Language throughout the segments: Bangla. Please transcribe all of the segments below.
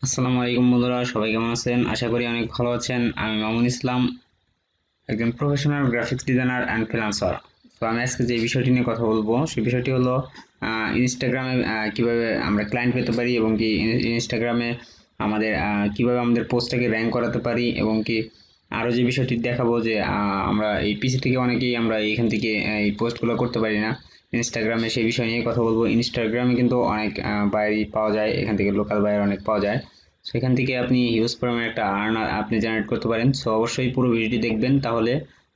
আসসালামু আলাইকুম বন্ধুরা, সবাই কেমন আছেন? আশা করি অনেক ভালো আছেন। আমি মামুন ইসলাম, একজন professional graphics designer and freelancer. তো আমি আজকে যে বিষয়টি নিয়ে কথা বলবো সেই বিষয়টি হলো ইনস্টাগ্রামে কিভাবে আমরা ক্লায়েন্ট পেতে পারি এবং কি ইনস্টাগ্রামে আমাদের কিভাবে আমাদের পোস্টটাকে র্যাঙ্ক করাতে পারি এবং কি আরও যে বিষয়টি দেখাবো যে আমরা এই পিসি থেকে অনেকেই আমরা এখান থেকে এই পোস্টগুলো করতে পারি না ইনস্টাগ্রামে, সেই বিষয় নিয়ে কথা বলবো। ইনস্টাগ্রামে কিন্তু অনেক বায়ারই পাওয়া যায়, এখান থেকে লোকাল বায়ার অনেক পাওয়া যায়। সেখান থেকে আপনি হিউজ পরিমাণে একটা আর্ন আপনি জেনারেট করতে পারেন। সো অবশ্যই পুরো ভিডিওটি দেখবেন, তাহলে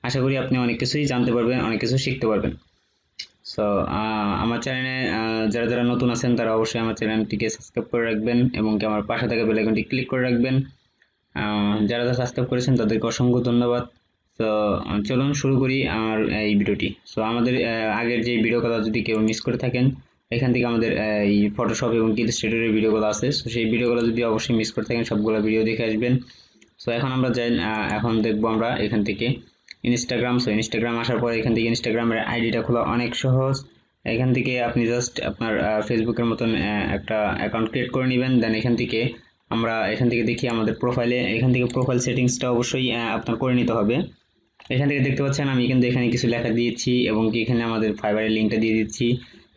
আশা করি আপনি অনেক কিছুই জানতে পারবেন, অনেক কিছু শিখতে পারবেন। সো আমার চ্যানেলে যারা যারা নতুন আছেন তারা অবশ্যই আমার চ্যানেলটিকে সাবস্ক্রাইব করে রাখবেন এবং কি আমার পাশে থাকা বেল আইকনটি ক্লিক করে রাখবেন। যারা যারা সাবস্ক্রাইব করেছেন তাদেরকে অসংখ্য ধন্যবাদ। তো চলুন শুরু করি আমার এই ভিডিওটি। সো আমাদের আগের যে ভিডিওগুলো যদি কেউ মিস করে থাকেন, এখান থেকে আমাদের এই ফটোশপ এবং ইলাস্ট্রেটরের ভিডিওগুলো আছে। সো সেই ভিডিওগুলো যদি অবশ্যই মিস করে থাকেন সবগুলো ভিডিও দেখে আসবেন। সো এখন আমরা যাই, এখন দেখবো আমরা এখান থেকে ইনস্টাগ্রাম। সো ইনস্টাগ্রাম আসার পরে এখান থেকে ইনস্টাগ্রামের আইডিটা খোলা অনেক সহজ। এখান থেকে আপনি জাস্ট আপনার ফেসবুকের মতন একটা অ্যাকাউন্ট ক্রিয়েট করে নেবেন। দেন এখান থেকে আমরা এখান থেকে দেখি আমাদের প্রোফাইলে, এখান থেকে প্রোফাইল সেটিংসটা অবশ্যই আপনার করে নিতে হবে। এখান থেকে দেখতে পাচ্ছেন আমি কিন্তু এখানে কিছু লেখা দিয়েছি এবং কি এখানে আমাদের ফাইবারের লিঙ্কটা দিয়ে দিচ্ছি।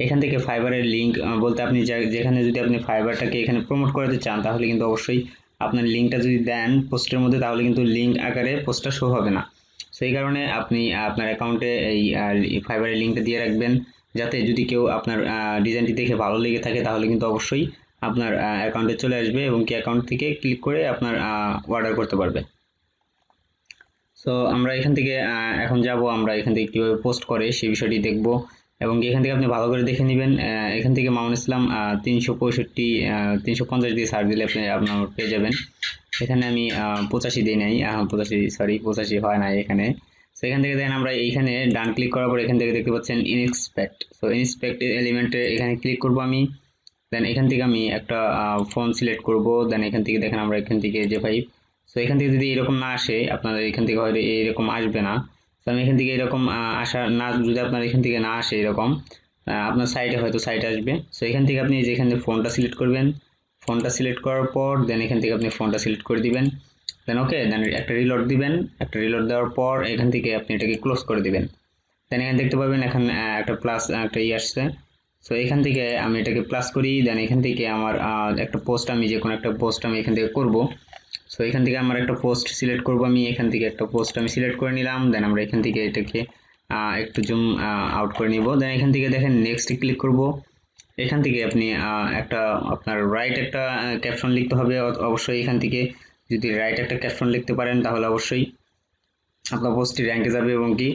এখান থেকে ফাইবারের লিঙ্ক বলতে আপনি যেখানে যদি আপনি ফাইবারটাকে এখানে প্রমোট করাতে চান তাহলে কিন্তু অবশ্যই আপনার লিঙ্কটা যদি দেন পোস্টের মধ্যে তাহলে কিন্তু লিঙ্ক আকারে পোস্টটা শো হবে না। সেই কারণে আপনি আপনার অ্যাকাউন্টে এই ফাইবারের লিঙ্কটা দিয়ে রাখবেন, যাতে যদি কেউ আপনার ডিজাইনটি দেখে ভালো লেগে থাকে তাহলে কিন্তু অবশ্যই আপনার অ্যাকাউন্টে চলে আসবে এবং কি অ্যাকাউন্ট থেকে ক্লিক করে আপনার অর্ডার করতে পারবে। সো আমরা এখান থেকে এখন যাব, আমরা এখান থেকে কীভাবে পোস্ট করে সেই বিষয়টি দেখব এবং এখান থেকে আপনি ভালো করে দেখে নেবেন। এখান থেকে মামুন ইসলাম 365 350 দিয়ে সার্চ দিলে আপনি আপনার পেয়ে যাবেন। এখানে আমি 85 দিই নাই, 85 হয় নাই এখানে। সো এখান থেকে দেখেন আমরা এইখানে ডান ক্লিক করার পর এখান থেকে দেখতে পাচ্ছেন ইনস্পেক্ট। সো ইনস্পেক্ট এলিমেন্টে এখানে ক্লিক করব আমি। দেন এখান থেকে আমি একটা ফোন সিলেক্ট করব। দেন এখান থেকে দেখেন আমরা এখান থেকে যে5। সো এখান থেকে যদি এরকম না আসে, আপনাদের এখান থেকে হয়তো এরকম আসবে না। তো আমি এখান থেকে এরকম আসা না, যদি আপনার এখান থেকে না আসে এরকম, আপনার সাইটে হয়তো সাইট আসবে। সো এখান থেকে আপনি যেখানে ফোনটা সিলেক্ট করবেন, ফোনটা সিলেক্ট করার পর দেন এখান থেকে আপনি ফোনটা সিলেক্ট করে দিবেন। দেন ওকে, দেন একটা রিলোড দিবেন। একটা রিলোড দেওয়ার পর এখান থেকে আপনি এটাকে ক্লোজ করে দিবেন। দেন এখানে দেখতে পাবেন এখন একটা প্লাস একটা আসছে। সো এখান থেকে আমি এটাকে প্লাস করি। দেন এখান থেকে আমার একটা পোস্ট, আমি যে কোনো একটা পোস্ট আমি এখান থেকে করব। সো এখান থেকে আমার একটা পোস্ট সিলেক্ট করব, আমি এখান থেকে একটা পোস্ট আমি সিলেক্ট করে নিলাম। দেন আমরা এখান থেকে এটাকে একটু জুম আউট করে নিব। দেন এখান থেকে দেখেন নেক্সট ক্লিক করব। এখান থেকে আপনি একটা আপনার রাইট একটা ক্যাপশন লিখতে হবে। অবশ্যই এখান থেকে যদি রাইট একটা ক্যাপশন লিখতে পারেন তাহলে অবশ্যই আপনার পোস্টটি র্যাঙ্কে যাবে এবং কি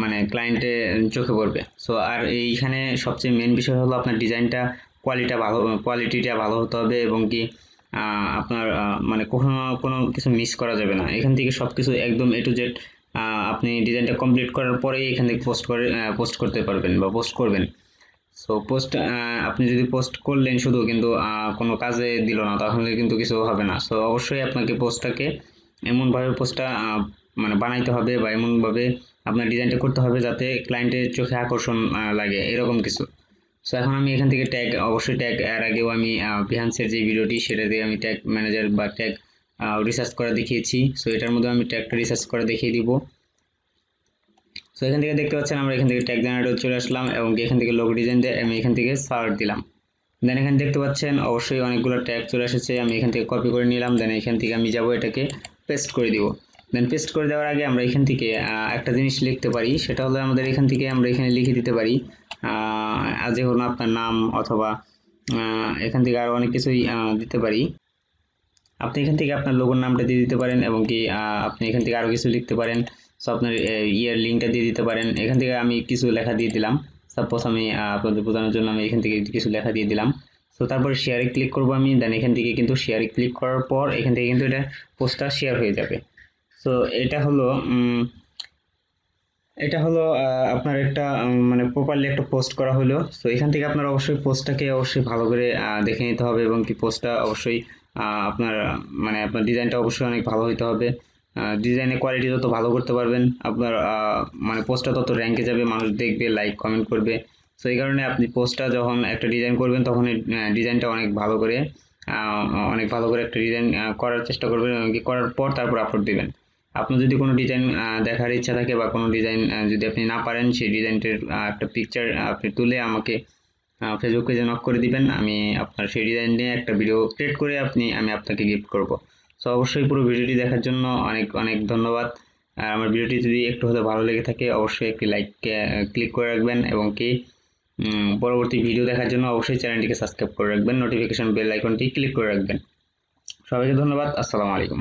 মানে ক্লায়েন্টে চোখে পড়বে। সো আর এইখানে সবচেয়ে মেন বিষয় হলো আপনার ডিজাইনটা কোয়ালিটিটা ভালো হতে হবে এবং কি আপনার মানে কখনো কোনো কিছু মিস করা যাবে না। এখান থেকে সব কিছু একদম এ টু জেড আপনি ডিজাইনটা কমপ্লিট করার পরেই এখান থেকে পোস্ট করতে পারবেন বা পোস্ট করবেন। সো পোস্ট আপনি যদি পোস্ট করলেন শুধু কিন্তু কোনো কাজে দিল না তাহলে কিন্তু কিছু হবে না। সো অবশ্যই আপনাকে পোস্টটাকে এমনভাবে পোস্টটা মানে বানাইতে হবে বা এমনভাবে আপনার ডিজাইনটা করতে হবে যাতে ক্লায়েন্টের চোখে আকর্ষণ লাগে, এরকম কিছু। সো এখন আমি এখান থেকে ট্যাগ, অবশ্যই ট্যাগ এর আগেও আমি বিহান্সের যে ভিডিওটি সেটা দিয়ে আমি ট্যাগ ম্যানেজার বা ট্যাগ রিসার্চ করে দেখিয়েছি। সো এটার মধ্যে আমি ট্যাগটা রিসার্চ করে দেখিয়ে দিব। সো এখান থেকে দেখতে পাচ্ছেন আমরা এখান থেকে ট্যাগ জেনারেটর চলে আসলাম এবং এখান থেকে লোগো ডিজাইন দিয়ে আমি এখান থেকে সার্চ দিলাম। দেন এখানে দেখতে পাচ্ছেন অবশ্যই অনেকগুলো ট্যাগ চলে এসেছে, আমি এখান থেকে কপি করে নিলাম। দেন এখান থেকে আমি যাব এটাকে পেস্ট করে দিব। দেন পেস্ট করে দেওয়ার আগে আমরা এখান থেকে একটা জিনিস লিখতে পারি, সেটা হলো আমাদের এখান থেকে আমরা এখানে লিখে দিতে পারি যে কোনো আপনার নাম, অথবা এখান থেকে আরো অনেক কিছুই দিতে পারি। আপনি এখান থেকে আপনার লোগোর নামটা দিয়ে দিতে পারেন এবং কি আপনি এখান থেকে আরো কিছু লিখতে পারেন। সো আপনার ইয়ার লিঙ্কটা দিয়ে দিতে পারেন। এখান থেকে আমি কিছু লেখা দিয়ে দিলাম। সাপোজ আমি আপনাদের বোঝানোর জন্য আমি এখান থেকে কিছু লেখা দিয়ে দিলাম। সো তারপরে শেয়ারে ক্লিক করবো আমি। দেন এখান থেকে কিন্তু শেয়ারে ক্লিক করার পর এখান থেকে কিন্তু এটা পোস্টটা শেয়ার হয়ে যাবে। সো এটা হলো আপনার একটা মানে প্রপারলি একটা পোস্ট করা হলো। সো এখান থেকে আপনার অবশ্যই পোস্টটাকে অবশ্যই ভালো করে দেখে নিতে হবে এবং কি পোস্টটা অবশ্যই আপনার মানে আপনার ডিজাইনটা অবশ্যই অনেক ভালো হতে হবে। ডিজাইনের কোয়ালিটি যত ভালো করতে পারবেন আপনার মানে পোস্টটা তত র্যাঙ্কে যাবে, মানুষ দেখবে, লাইক কমেন্ট করবে। সো এই কারণে আপনি পোস্টটা যখন একটা ডিজাইন করবেন তখন ডিজাইনটা অনেক ভালো করে অনেক ভালো করে একটা ডিজাইন করার চেষ্টা করবেন এবং কি করার পর তারপর আপলোড দিবেন। আপনার যদি কোনো ডিজাইন দেখার ইচ্ছা থাকে বা কোনো ডিজাইন যদি আপনি না পারেন, সেই ডিজাইনটির একটা পিকচার আপনি তুলে আমাকে ফেসবুক পেজে নক করে দিবেন। আমি আপনার সেই ডিজাইন নিয়ে একটা ভিডিও ক্রিয়েট করে আমি আপনাকে গিফট করব। সো অবশ্যই পুরো ভিডিওটি দেখার জন্য অনেক অনেক ধন্যবাদ। আর আমার ভিডিওটি যদি একটু হলেও ভালো লেগে থাকে অবশ্যই একটি লাইক ক্লিক করে রাখবেন এবং কি পরবর্তী ভিডিও দেখার জন্য অবশ্যই চ্যানেলটিকে সাবস্ক্রাইব করে রাখবেন, নোটিফিকেশন বেল আইকনটি ক্লিক করে রাখবেন। সবাইকে ধন্যবাদ। আসসালামু আলাইকুম।